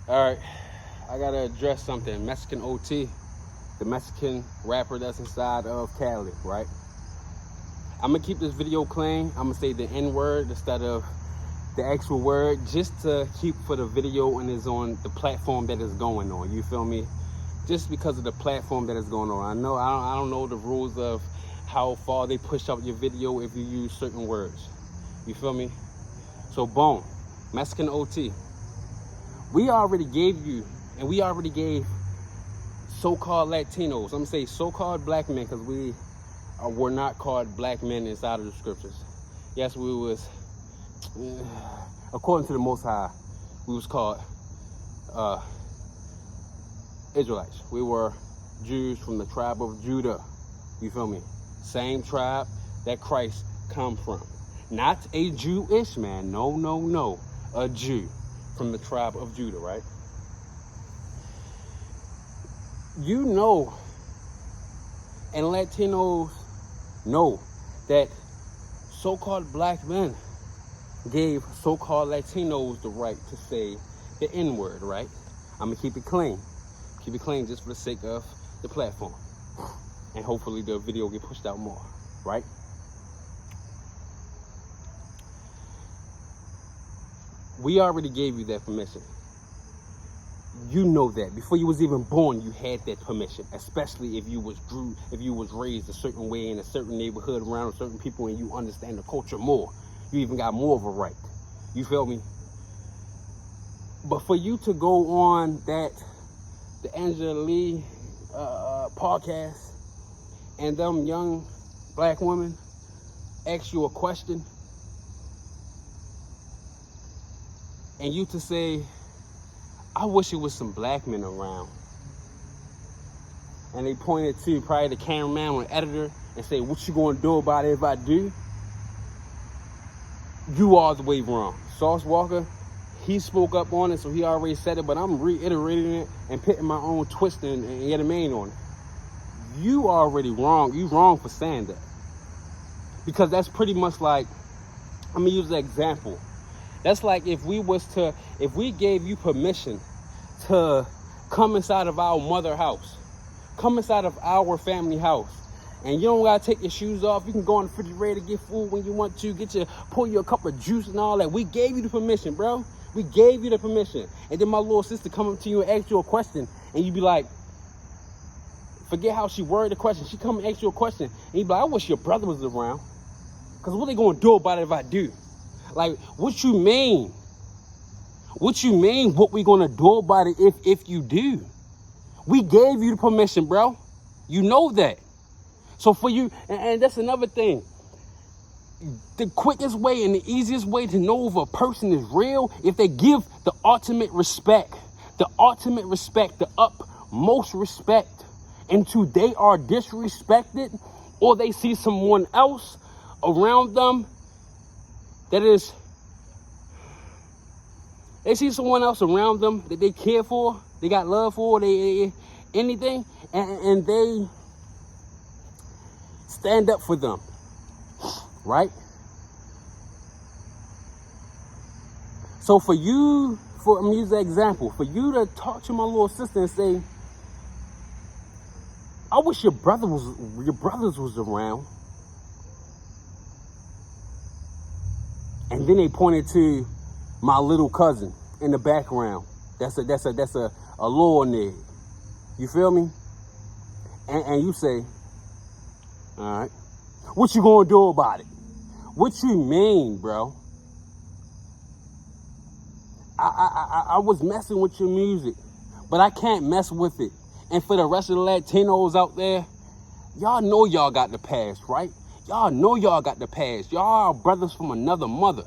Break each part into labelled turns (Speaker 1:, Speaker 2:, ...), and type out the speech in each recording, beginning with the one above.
Speaker 1: All right, I gotta address something. Mexican OT, the Mexican rapper that's inside of Cali, right? I'm gonna keep this video clean. I'm gonna say the N word instead of the actual word, just to keep for the video and is on the platform that is going on. You feel me? Just because of the platform that is going on. I don't know the rules of how far they push out your video if you use certain words. You feel me? So boom, Mexican OT. We already gave you, and we already gave so-called Latinos. I'm gonna say so-called black men because we were not called black men inside of the scriptures. Yes, we was, according to the Most High, we was called Israelites. We were Jews from the tribe of Judah. You feel me? Same tribe that Christ come from. Not a Jewish man. No. A Jew from the tribe of Judah, right? You know, and Latinos know that so-called black men gave so-called Latinos the right to say the N-word, right? I'm gonna keep it clean. Keep it clean just for the sake of the platform. And hopefully the video get pushed out more, right? We already gave you that permission. You know that before you was even born, you had that permission. Especially if you was raised a certain way in a certain neighborhood around certain people, and you understand the culture more. You even got more of a right. You feel me? But for you to go on the Angela Lee podcast, and them young black women ask you a question, and you to say, I wish it was some black men around. And they pointed to probably the cameraman or the editor and say, what you gonna do about it if I do? You all the way wrong. Sauce Walka, he spoke up on it, so he already said it, but I'm reiterating it and putting my own twist and get a main on it. You already wrong. You wrong for saying that. Because that's pretty much like, I'm gonna use an example. That's like if we gave you permission to come inside of our mother house, come inside of our family house, and you don't gotta take your shoes off. You can go on the refrigerator, get food when you want to, pour you a cup of juice and all that. We gave you the permission, bro. We gave you the permission. And then my little sister come up to you and ask you a question, and you be like, forget how she worded the question. She come and ask you a question, and you be like, I wish your brother was around. Because what they gonna do about it if I do? Like, what you mean? What you mean what we gonna do about it if you do? We gave you the permission, bro. You know that. So for you, and that's another thing. The quickest way and the easiest way to know if a person is real, if they give the ultimate respect, the utmost respect, until they are disrespected, or they see someone else around them that they care for, they got love for, anything, and they stand up for them, right? So I'm gonna use an example, for you to talk to my little sister and say, I wish your brothers was around. And then they pointed to my little cousin in the background. That's a little nigga. You feel me? And you say, all right, what you gonna do about it? What you mean, bro? I was messing with your music, but I can't mess with it. And for the rest of the Latinos out there, y'all know y'all got the past, right? Y'all know y'all got the past. Y'all are brothers from another mother.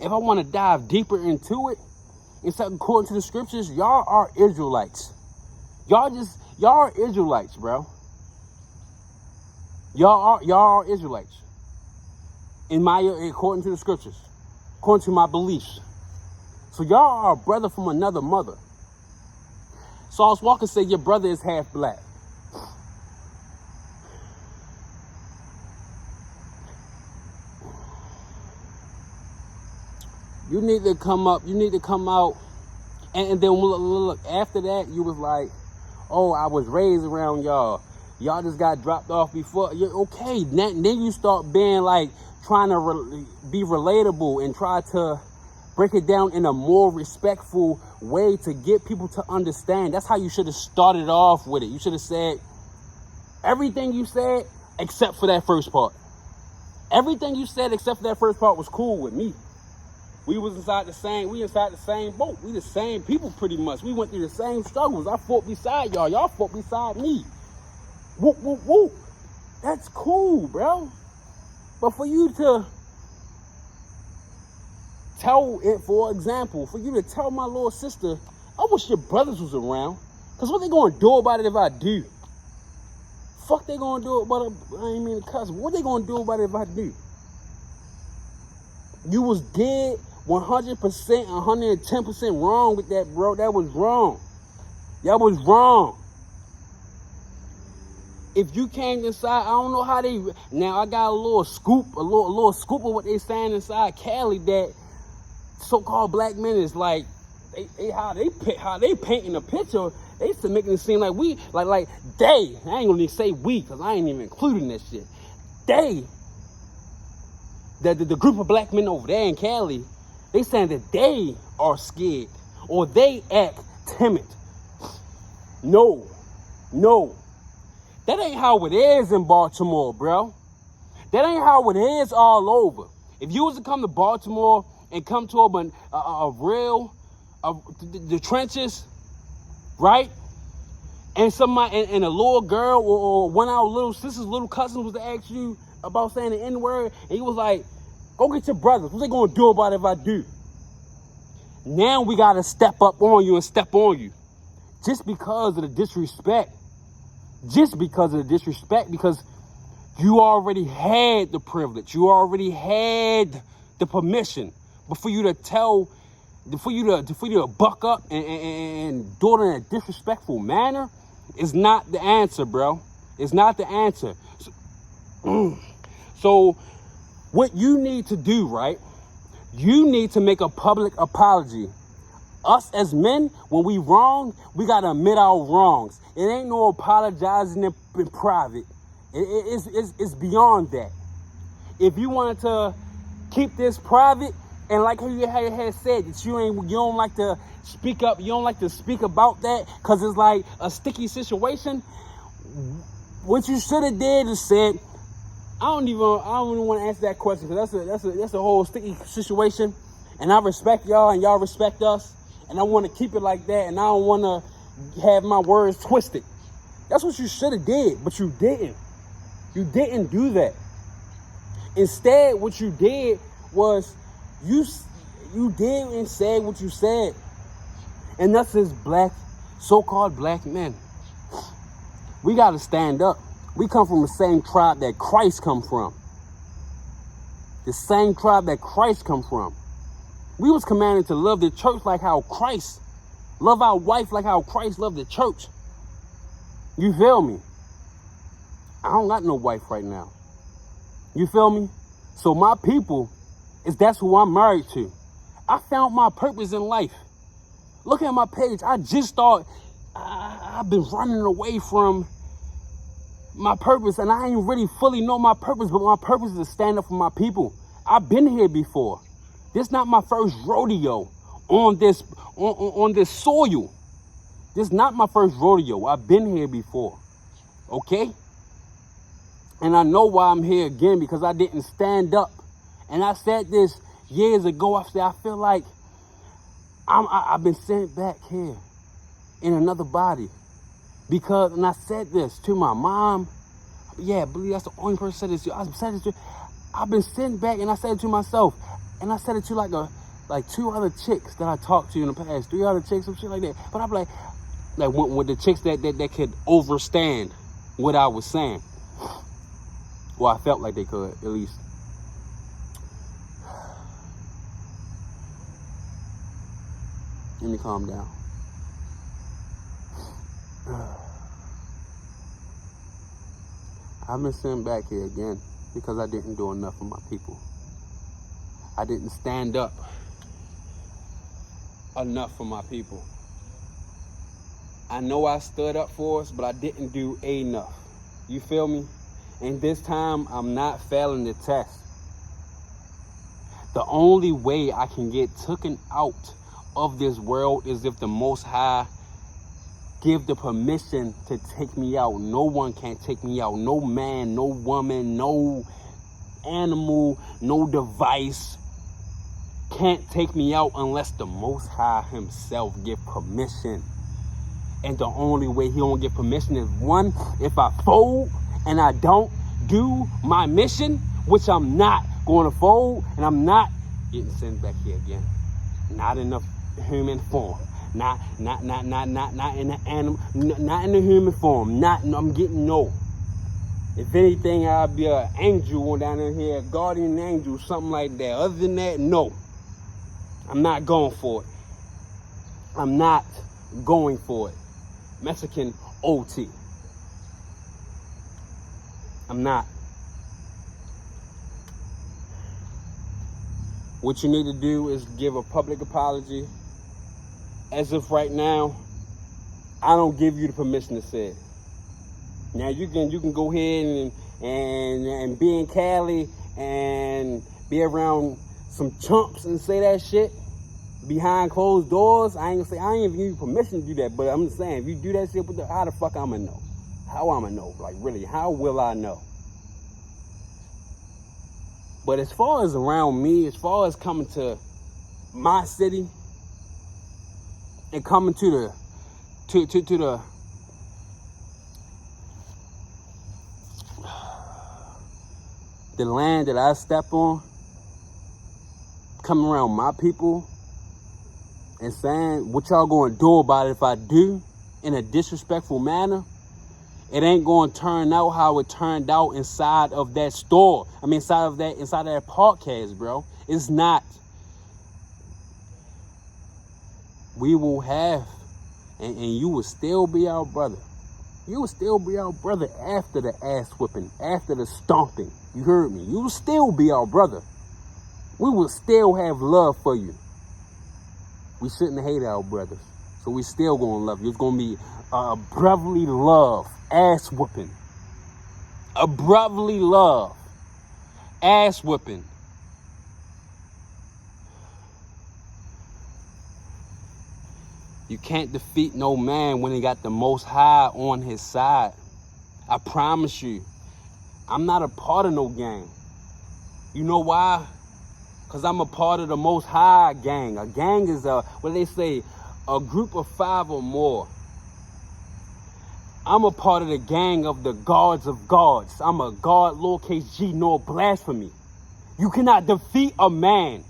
Speaker 1: If I want to dive deeper into it, according to the scriptures, y'all are Israelites. Y'all are Israelites, bro. Y'all are Israelites. According to the scriptures, according to my beliefs. So y'all are a brother from another mother. Sauce Walka said your brother is half black. You need to come out And then look, after that, you was like, oh, I was raised around y'all. Y'all just got dropped off before. You're okay. Then you start being like, trying to be relatable and try to break it down in a more respectful way to get people to understand. That's how you should have started off with it. You should have said everything you said except for that first part. Everything you said except for that first part was cool with me. We inside the same boat. We the same people pretty much. We went through the same struggles. I fought beside y'all. Y'all fought beside me. Whoop, whoop, whoop. That's cool, bro. But for you to tell it, for example, for you to tell my little sister, I wish your brothers was around. Because what they going to do about it if I do? Fuck they going to do about it? I ain't mean to cuss. What they going to do about it if I do? You was dead 100%, 110% wrong with that, bro. That was wrong. That was wrong. If you came inside, I don't know how they. Now I got a little scoop of what they saying inside Cali that so-called black men is like, how they painting a picture. They used to making it seem like we like they. I ain't gonna say we because I ain't even including that shit. They, the group of black men over there in Cali, they saying that they are scared or they act timid. No. That ain't how it is in Baltimore, bro. That ain't how it is all over. If you was to come to Baltimore and come to the trenches, right? And somebody and a little girl or one of our little sisters, little cousins was to ask you about saying the N-word, and you was like, go get your brothers. What they gonna do about it if I do? Now we gotta step up on you and step on you. Just because of the disrespect. Because you already had the privilege. You already had the permission. But for you to buck up and do it in a disrespectful manner is not the answer, bro. It's not the answer. So what you need to do, right? You need to make a public apology. Us as men, when we wrong, we gotta admit our wrongs. It ain't no apologizing in private. It's beyond that. If you wanted to keep this private, and like how you had said that you don't like to speak up, you don't like to speak about that because it's like a sticky situation. What you should have did is said, I don't even want to answer that question because that's a whole sticky situation, and I respect y'all and y'all respect us. And I want to keep it like that, and I don't want to have my words twisted. That's what you should have did, but you didn't. You didn't do that. Instead, what you did was you did and said what you said. And that's as so-called black men. We got to stand up. We come from the same tribe that Christ come from. The same tribe that Christ come from. We was commanded to love the church like how Christ, love our wife like how Christ loved the church. You feel me? I don't got no wife right now. You feel me? So my people, that's who I'm married to. I found my purpose in life. Look at my page. I just thought I've been running away from my purpose, and I ain't really fully know my purpose, but my purpose is to stand up for my people. I've been here before. This not my first rodeo on this soil. This not my first rodeo. I've been here before. Okay? And I know why I'm here again, because I didn't stand up. And I said this years ago. I said I feel like I've been sent back here in another body. Because, and I said this to my mom. Yeah, I believe that's the only person who said this to. I said this to. I've been sent back, and I said it to myself. And I said it to like two other chicks that I talked to in the past, 3 other chicks, some shit like that. But I'm like with the chicks that could overstand what I was saying. Well, I felt like they could, at least. Let me calm down. I've been sent back here again because I didn't do enough for my people. I didn't stand up enough for my people. I know I stood up for us, but I didn't do enough. You feel me? And this time, I'm not failing the test. The only way I can get taken out of this world is if the Most High give the permission to take me out. No one can take me out. No man, no woman, no animal, no device can't take me out unless the Most High himself give permission. And the only way he don't give permission is, one, if I fold and I don't do my mission, which I'm not going to fold, and I'm not getting sent back here again. Not in the human form. Not in the animal, not in the human form. I'm getting no. If anything, I'll be an angel down in here, a guardian angel, something like that. Other than that, no. I'm not going for it. I'm not going for it. Mexican OT. I'm not. What you need to do is give a public apology, as if right now I don't give you the permission to say it. Now you can go ahead and be in Cali and be around some chumps and say that shit behind closed doors. I ain't even give you permission to do that, but I'm just saying, if you do that shit, how the fuck I'ma know? How I'ma know? Like, really, how will I know? But as far as around me, as far as coming to my city and coming to the land that I step on, coming around my people and saying what y'all gonna do about it if I do in a disrespectful manner, it ain't gonna turn out how it turned out inside of that store. I mean, inside of that podcast, bro. It's not. We will have, and you will still be our brother. You will still be our brother after the ass whipping, after the stomping. You heard me. You will still be our brother. We will still have love for you. We shouldn't hate our brothers. So we still gonna love you. It's gonna be a brotherly love, ass whooping. A brotherly love, ass whooping. You can't defeat no man when he got the Most High on his side. I promise you. I'm not a part of no gang. You know why? Because I'm a part of the Most High gang. A gang is what they say, a group of 5 or more. I'm a part of the gang of the guards of gods. I'm a guard, lowercase g, no blasphemy. You cannot defeat a man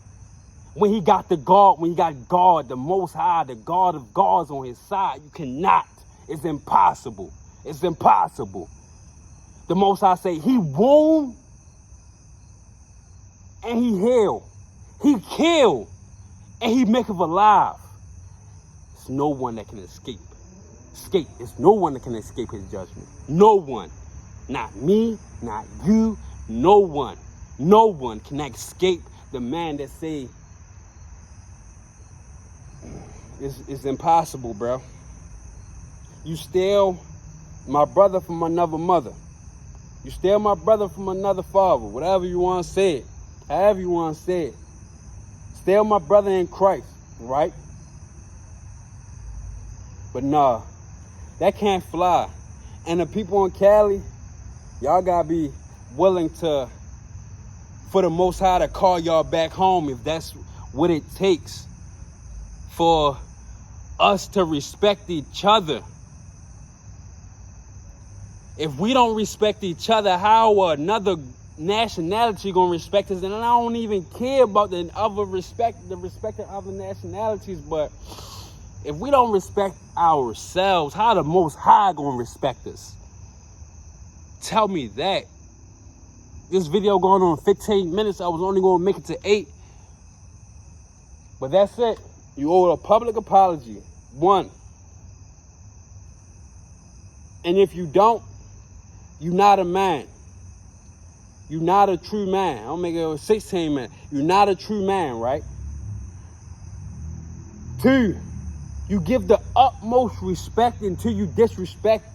Speaker 1: when he got God, the Most High, the God of gods on his side. You cannot. It's impossible. It's impossible. The Most High say he wound and he healed. He killed and he maketh alive. There's no one that can escape. There's no one that can escape his judgment. No one. Not me, not you, no one. No one can escape the man that say it's impossible, bro. You still my brother from another mother. You still my brother from another father. Whatever you want to say it. However you want to say it. Still my brother in Christ, right? But nah, that can't fly. And the people in Cali, y'all gotta be willing for the Most High to call y'all back home if that's what it takes for us to respect each other. If we don't respect each other, how another nationality gonna respect us? And I don't even care about the respect of other nationalities, but if we don't respect ourselves, how the Most High gonna respect us? Tell me that. This video going on 15 minutes. I was only gonna make it to 8. But that's it. You owe a public apology. 1. And if you don't, you're not a man. You're not a true man. I'll make it a 16 man. You're not a true man, right? Two, you give the utmost respect until you disrespect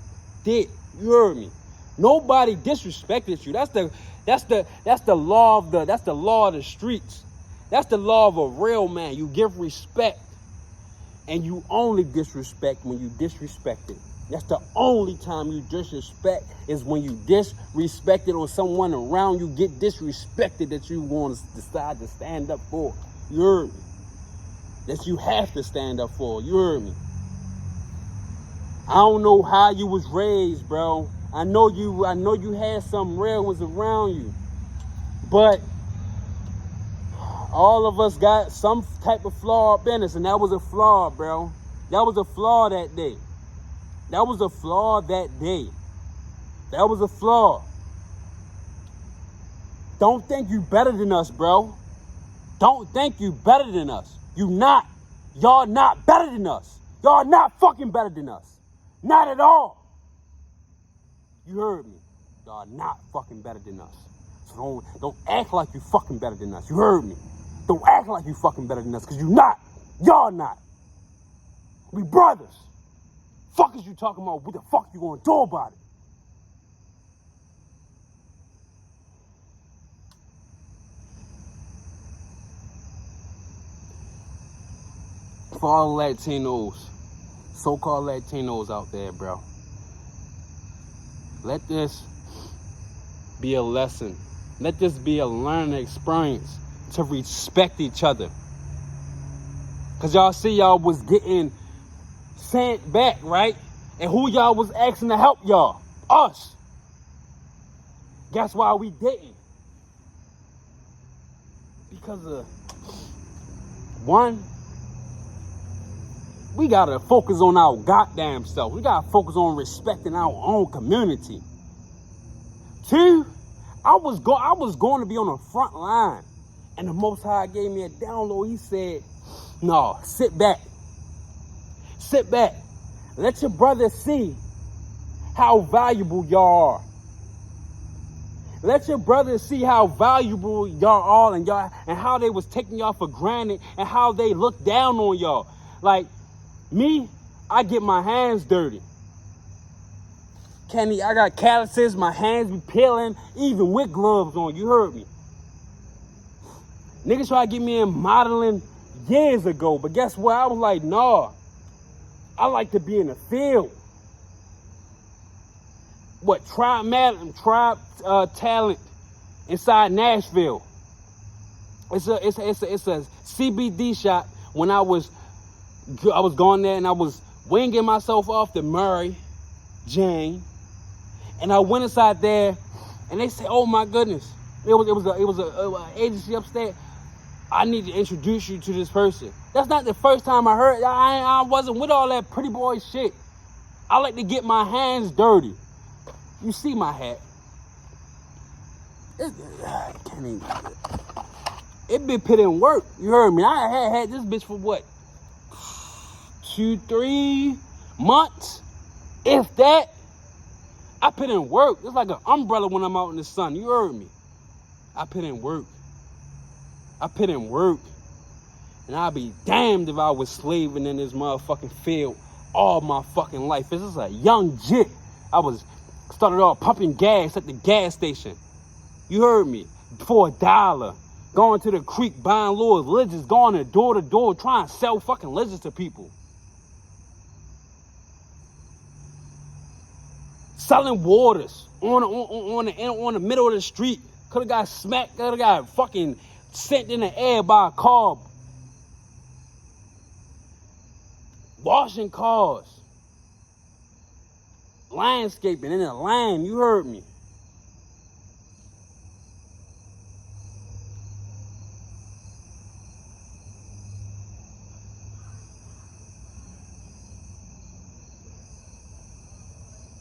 Speaker 1: it. You heard me? Nobody disrespected you. That's the law of the streets. That's the law of a real man. You give respect, and you only disrespect when you disrespect it. That's the only time you disrespect, is when you disrespect it or someone around you get disrespected that you want to decide to stand up for. You heard me? That you have to stand up for. You heard me? I don't know how you was raised, bro. I know you had some real ones around you. But all of us got some type of flaw up in us, and that was a flaw, bro. That was a flaw that day. That was a flaw that day. That was a flaw. Don't think you better than us, bro. Don't think you better than us. You not. Y'all not better than us. Y'all not fucking better than us. Not at all. You heard me. Y'all not fucking better than us. So don't act like you fucking better than us. You heard me. Don't act like you fucking better than us, because you not. Y'all not. We brothers. Fuck is you talking about? What the fuck you gonna do about it? For all Latinos, so-called Latinos out there, bro, let this be a lesson. Let this be a learning experience to respect each other. Because y'all see y'all was getting sent back, right? And who y'all was asking to help y'all? Us. Guess why we didn't? Because of, one, we gotta focus on our goddamn self. We gotta focus on respecting our own community. Two, I was going to be on the front line, and the Most High gave me a download. He said, no, sit back. Sit back. Let your brother see how valuable y'all are. Let your brothers see how valuable y'all are, and how they was taking y'all for granted, and how they looked down on y'all. Like me, I get my hands dirty. Kenny, I got calluses, my hands be peeling, even with gloves on. You heard me. Niggas try to get me in modeling years ago, but guess what? I was like, nah. I like to be in the field. What, tribe talent inside Nashville. It's a CBD shot. When I was going there, and I was winging myself off to Murray, Jane, and I went inside there, and they said, "Oh my goodness, it was a agency upstate. I need to introduce you to this person." That's not the first time I heard. I wasn't with all that pretty boy shit. I like to get my hands dirty. You see my hat? It been put in work. You heard me? I had this bitch for what? 2-3 months, if that. I put in work. It's like an umbrella when I'm out in the sun. You heard me? I put in work. I put in work. And I'd be damned if I was slaving in this motherfucking field all my fucking life. This is a young jit. I started off pumping gas at the gas station. You heard me? For $1. Going to the creek, buying little lizards, going door to door, trying to sell fucking lizards to people. Selling waters on the middle of the street. Could have got smacked, could have got fucking sent in the air by a car. Washing cars. Landscaping in the land, you heard me.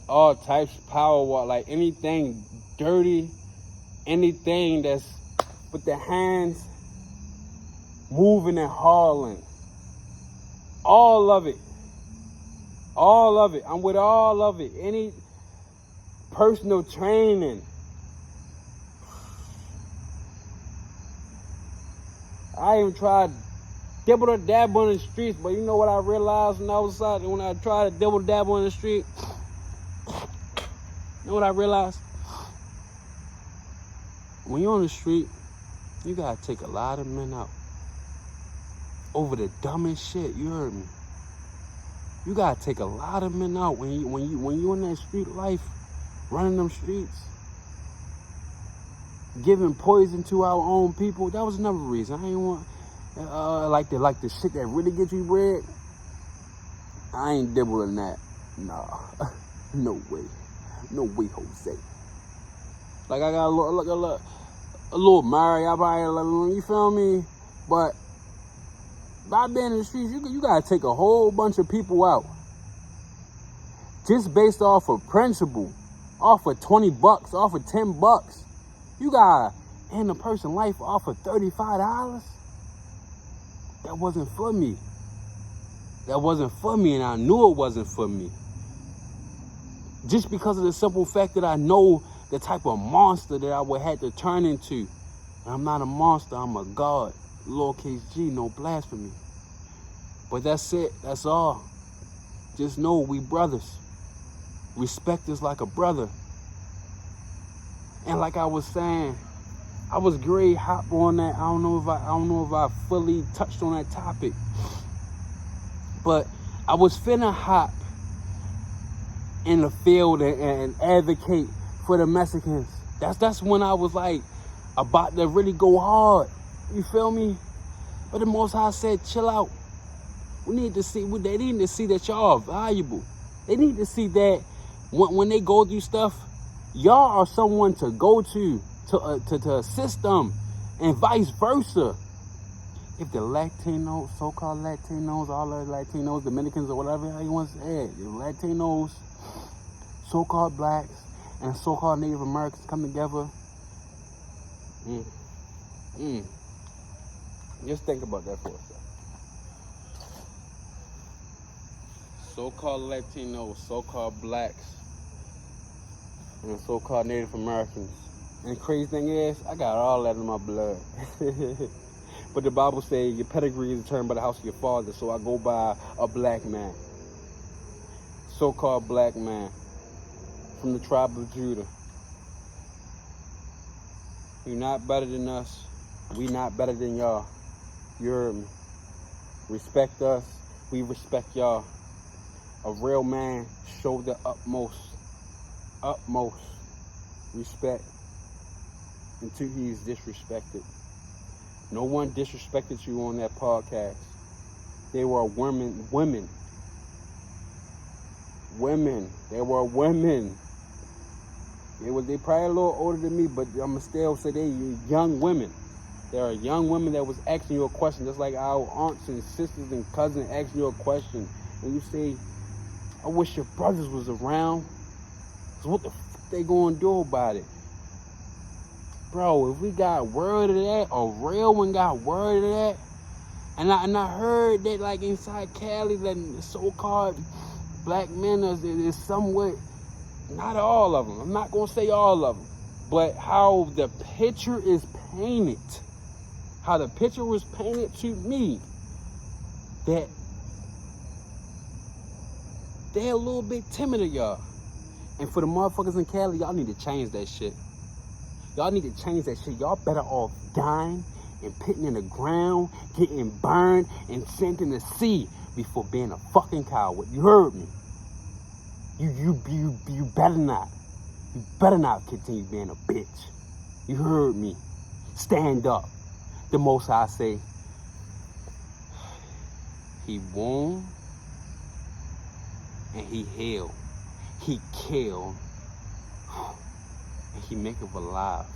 Speaker 1: All types of power, like anything dirty, anything that's with the hands moving and hauling. All of it. All of it. I'm with all of it. Any personal training. I even tried dibble dabble on the streets, but you know what I realized when I was out, when I tried to dibble dabble on the street? You know what I realized? When you're on the street, you gotta take a lot of men out over the dumbest shit. You heard me. You gotta take a lot of men out when you in that street life, running them streets, giving poison to our own people. That was another reason. I ain't want like the shit that really gets you bread. I ain't dibbling that. Nah, no way, Jose. Like I got a little Mary, you feel me? But by being in the streets, you gotta take a whole bunch of people out. Just based off of principle, off of $20, off of $10. You gotta end a person's life off of $35. That wasn't for me. That wasn't for me, and I knew it wasn't for me. Just because of the simple fact that I know the type of monster that I would have to turn into. And I'm not a monster, I'm a God. Lowercase G, no blasphemy. But that's it, that's all. Just know we brothers. Respect us like a brother. And like I was saying, I was great hop on that. I don't know if I fully touched on that topic. But I was finna hop in the field and advocate for the Mexicans. That's when I was like about to really go hard. You feel me? But the Most High said, chill out. They need to see that y'all are valuable. They need to see that when they go through stuff, y'all are someone to go to assist them, and vice versa. If the Latinos, so-called Latinos, all the Latinos, Dominicans, or whatever you want to say, the Latinos, so-called blacks, and so-called Native Americans come together, just think about that for a second. So-called Latinos, so-called blacks, and so-called Native Americans. And the crazy thing is, I got all that in my blood. But the Bible says your pedigree is determined by the house of your father, so I go by a black man. So-called black man from the tribe of Judah. You're not better than us. We not better than y'all. You heard me. Respect us. We respect y'all. A real man show the utmost respect until he is disrespected. No one disrespected you on that podcast. They were women. They were women. They probably a little older than me, but I'ma still say they young women. There are young women that was asking you a question, just like our aunts and sisters and cousins asking you a question, and you say, I wish your brothers was around. So what the fuck they gonna do about it? Bro, if we got word of that, a real one got word of that, and I heard that like inside Cali, that so-called black men is somewhat, not all of them, I'm not gonna say all of them, but how the picture is painted, how the picture was painted to me, that they're a little bit timid of y'all. And for the motherfuckers in Cali, y'all need to change that shit. Y'all need to change that shit. Y'all better off dying and pitting in the ground, getting burned and sent in the sea before being a fucking coward. You heard me. You better not. You better not continue being a bitch. You heard me. Stand up. The Most High say, he won and he healed. He killed and he make it alive.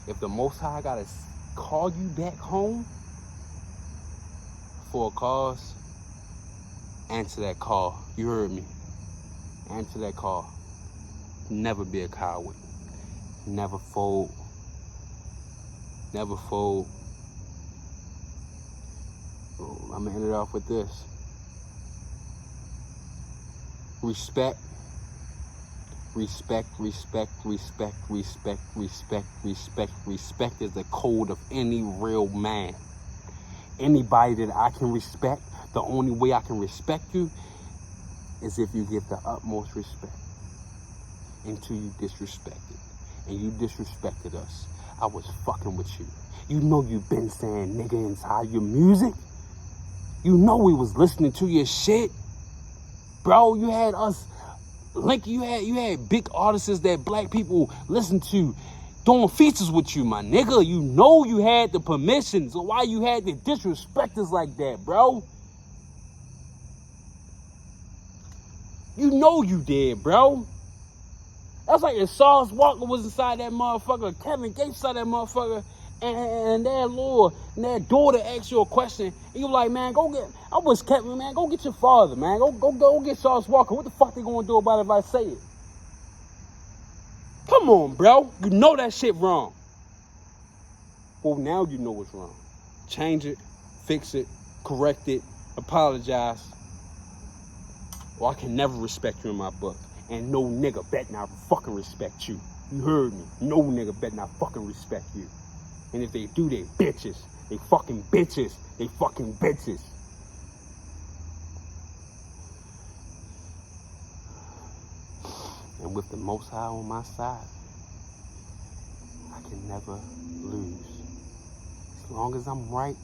Speaker 1: If the Most High gotta call you back home for a cause, answer that call. You heard me. Answer that call. Never be a coward. Never fold. Never fold. I'm gonna end it off with this. Respect. Respect, respect, respect, respect, respect, respect, respect is the code of any real man. anybody that I can respect, the only way I can respect you is if you give the utmost respect. Until you disrespected. And you disrespected us. I was fucking with you. You know you've been saying nigga inside your music. You know we was listening to your shit. Bro, you had us link, you had big artists that black people listen to doing features with you, my nigga. You know you had the permission, so why you had to disrespect us like that, bro? You know you did, bro. That's like if Sauce Walker was inside that motherfucker, Kevin Gates inside that motherfucker, and their daughter asked you a question, and you like, man, I was Kevin, man, go get your father, man. Go get Sauce Walker. What the fuck they gonna do about it if I say it? Come on, bro. You know that shit wrong. Well, now you know what's wrong. Change it, fix it, correct it, apologize. Or I can never respect you in my book. And no nigga bet not fucking respect you. You heard me. No nigga bet not fucking respect you. And if they do, they bitches. They fucking bitches. They fucking bitches. And with the Most High on my side, I can never lose. As long as I'm right,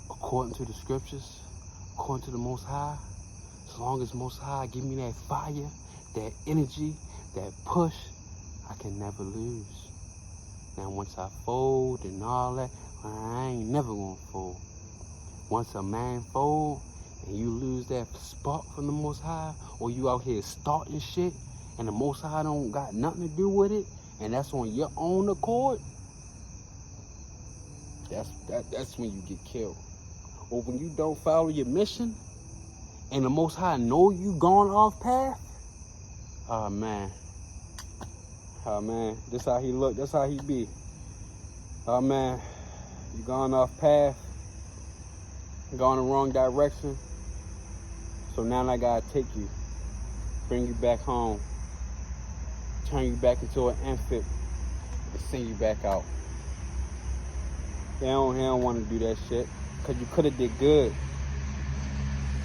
Speaker 1: according to the scriptures, according to the Most High, as long as Most High give me that fire, that energy, that push, I can never lose. Now once I fold and all that, I ain't never gonna fold. Once a man fold and you lose that spark from the Most High, or you out here starting shit and the Most High don't got nothing to do with it, and that's on your own accord, that's when you get killed. Or when you don't follow your mission, and the Most High know you gone off path, oh man, this how he look, that's how he be. Oh man, you gone off path, gone the wrong direction, so now I gotta take you, bring you back home, turn you back into an infant, and send you back out. He don't want to do that shit, because you could have did good.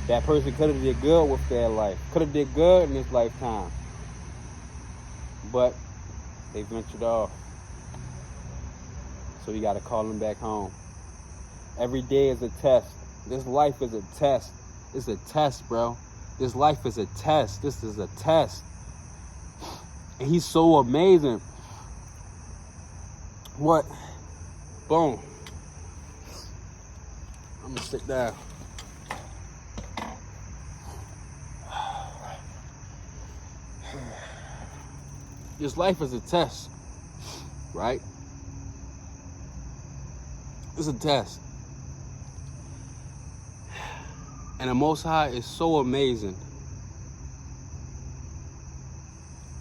Speaker 1: That person could have did good with their life. Could have did good in this lifetime. But they ventured off. So you got to call them back home. Every day is a test. This life is a test. It's a test, bro. This life is a test. This is a test. And he's so amazing. What? Boom. I'm going to sit down. This life is a test, right? It's a test. And the Most High is so amazing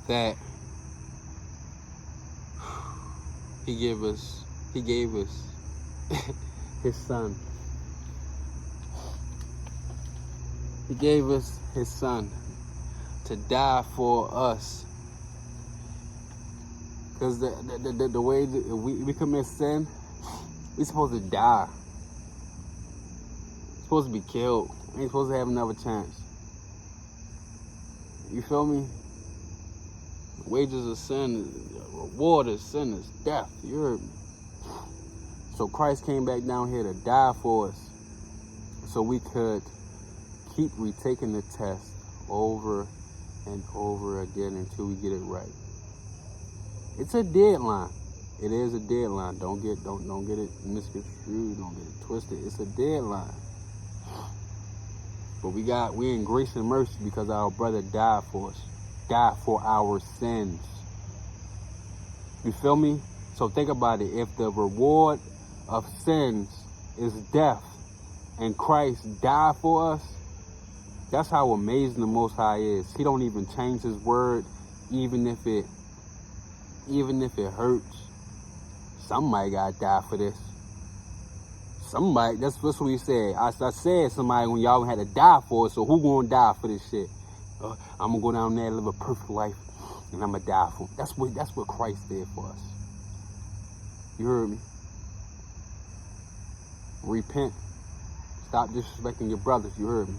Speaker 1: that he gave us his son. He gave us his son to die for us. Because the way that we commit sin, we're supposed to die. We're supposed to be killed. We ain't supposed to have another chance. You feel me? The wages of sin, reward of sin is death. You heard me? So Christ came back down here to die for us, so we could keep retaking the test over and over again until we get it right. It's a deadline. It is a deadline. Don't get it misconstrued. Don't get it twisted. It's a deadline. But we in grace and mercy because our brother died for us. Died for our sins. You feel me? So think about it. If the reward of sins is death and Christ died for us, that's how amazing the Most High is. He don't even change his word, even if it hurts. Somebody gotta die for this. Somebody, that's what we said. I said somebody when y'all had to die for it, so who gonna die for this shit? I'm gonna go down there and live a perfect life, and I'm gonna die for it. That's what Christ did for us. You heard me? Repent. Stop disrespecting your brothers, you heard me.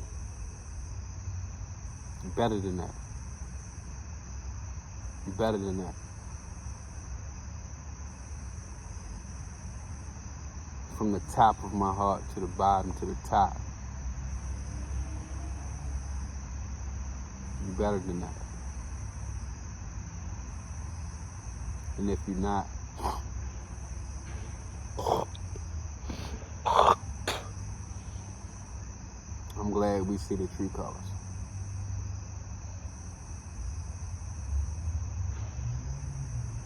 Speaker 1: You're better than that. You're better than that. From the top of my heart to the bottom to the top. You're better than that. And if you're not, I'm glad we see the true colors.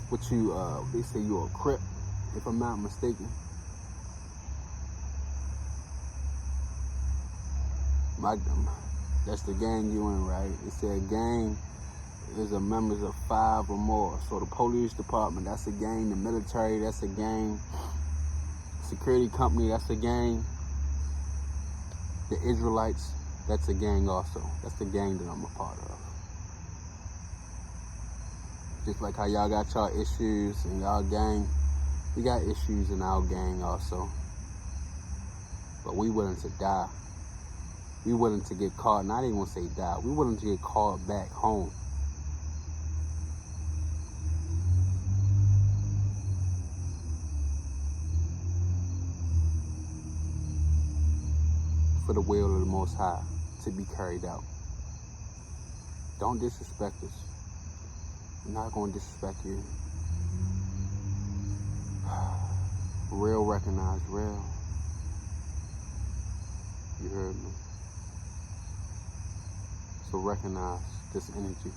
Speaker 1: What you, they say you're a Crip, if I'm not mistaken. That's the gang you in, right? It said gang is a members of 5 or more. So the police department, that's a gang. The military, that's a gang. Security company, that's a gang. The Israelites, that's a gang also. That's the gang that I'm a part of. Just like how y'all got y'all issues in y'all gang, we got issues in our gang also. But we willing to die. We willing to get called, not even gonna say die, we willing to get called back home. For the will of the Most High to be carried out. Don't disrespect us. I'm not gonna disrespect you. Real recognize real. You heard me? So recognize this energy.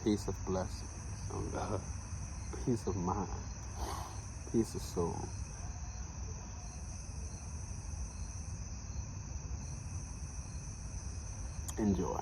Speaker 1: Peace of blessing. Peace of mind. Peace of soul. Enjoy.